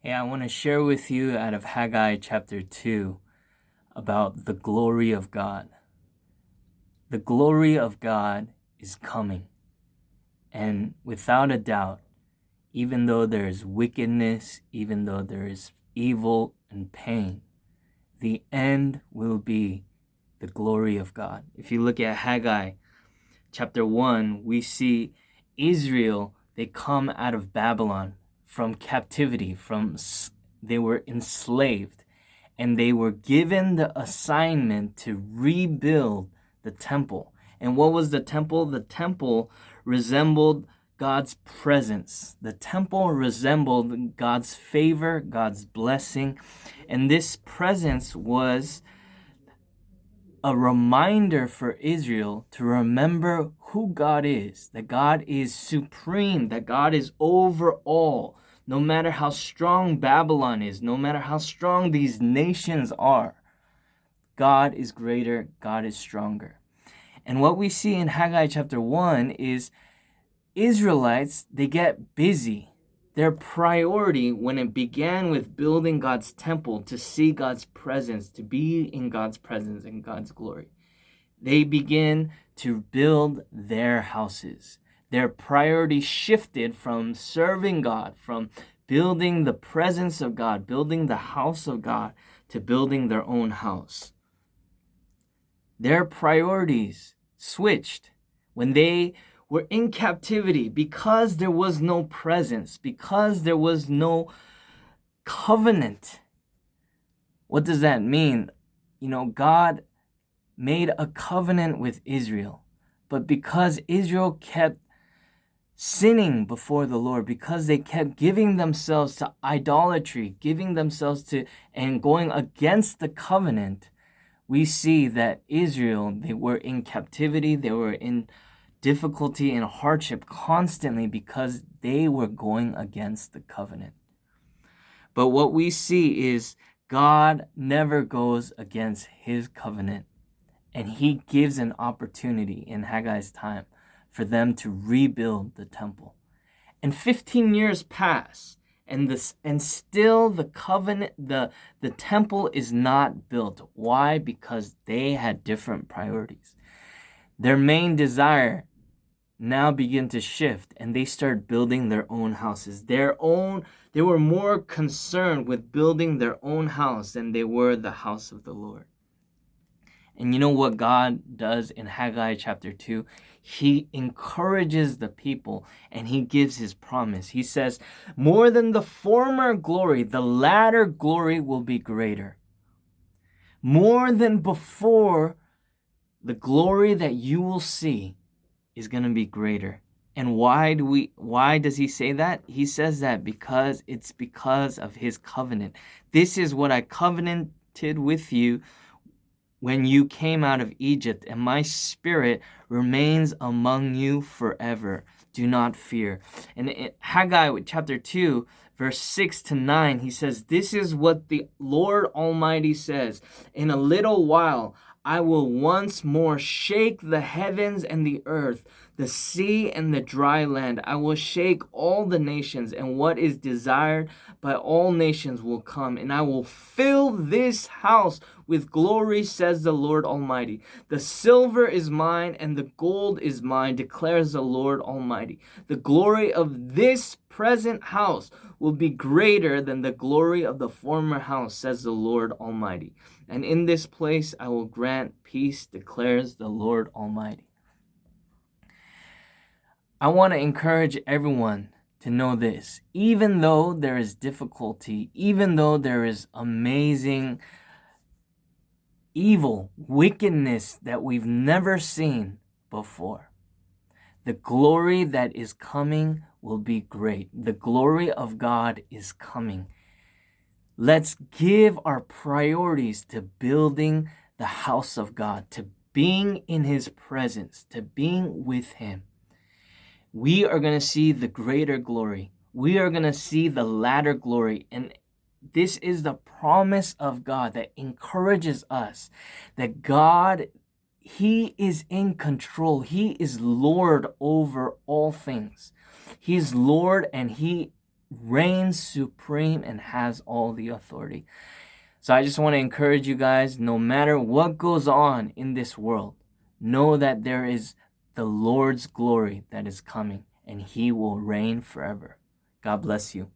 Hey, I want to share with you out of Haggai chapter 2 about the glory of God. The glory of God is coming. And without a doubt, even though there is wickedness, even though there is evil and pain, the end will be the glory of God. If you look at Haggai chapter 1, we see Israel, they come out of Babylon from captivity, they were enslaved, and they were given the assignment to rebuild the temple. And what was the temple? The temple resembled God's presence. The temple resembled God's favor, God's blessing. And this presence was a reminder for Israel to remember who God is, that God is supreme, that God is over all. No matter how strong Babylon is, no matter how strong these nations are, God is greater, God is stronger. And what we see in Haggai chapter 1 is Israelites, they get busy. Their priority when it began with building God's temple, to see God's presence, to be in God's presence and God's glory, they begin to build their houses. Their priority shifted from serving God, from building the presence of God, building the house of God, to building their own house. Their priorities switched when they were in captivity because there was no presence, because there was no covenant. What does that mean? God made a covenant with Israel, but because Israel kept sinning before the Lord, because they kept giving themselves to idolatry, giving themselves to and going against the covenant, we see that Israel, they were in captivity, they were in difficulty and hardship constantly because they were going against the covenant. But what we see is God never goes against his covenant, and he gives an opportunity in Haggai's time for them to rebuild the temple. And 15 years pass, and still the covenant, the temple is not built. Why? Because they had different priorities. Their main desire now begin to shift, and they start building their own houses. They were more concerned with building their own house than they were the house of the Lord. And you know what God does in Haggai chapter 2? He encourages the people and he gives his promise. He says, more than the former glory, the latter glory will be greater. More than before, the glory that you will see is going to be greater. And why does he say that? He says that because it's because of his covenant. This is what I covenanted with you when you came out of Egypt, and my spirit remains among you forever. Do not fear. And in Haggai chapter 2, verse 6 to 9, he says, this is what the Lord Almighty says. In a little while, I will once more shake the heavens and the earth, the sea and the dry land. I will shake all the nations, and what is desired by all nations will come, and I will fill this house with glory, says the Lord Almighty. The silver is mine, and the gold is mine, declares the Lord Almighty. The glory of this present house will be greater than the glory of the former house, says the Lord Almighty. And in this place I will grant peace, declares the Lord Almighty. I want to encourage everyone to know this. Even though there is difficulty, even though there is amazing evil, wickedness that we've never seen before, the glory that is coming will be great. The glory of God is coming. Let's give our priorities to building the house of God, to being in his presence, to being with him. We are going to see the greater glory. We are going to see the latter glory. And this is the promise of God that encourages us that God, he is in control. He is Lord over all things. He is Lord, and he reigns supreme and has all the authority. So I just want to encourage you guys, no matter what goes on in this world, know that there is the Lord's glory that is coming, and he will reign forever. God bless you.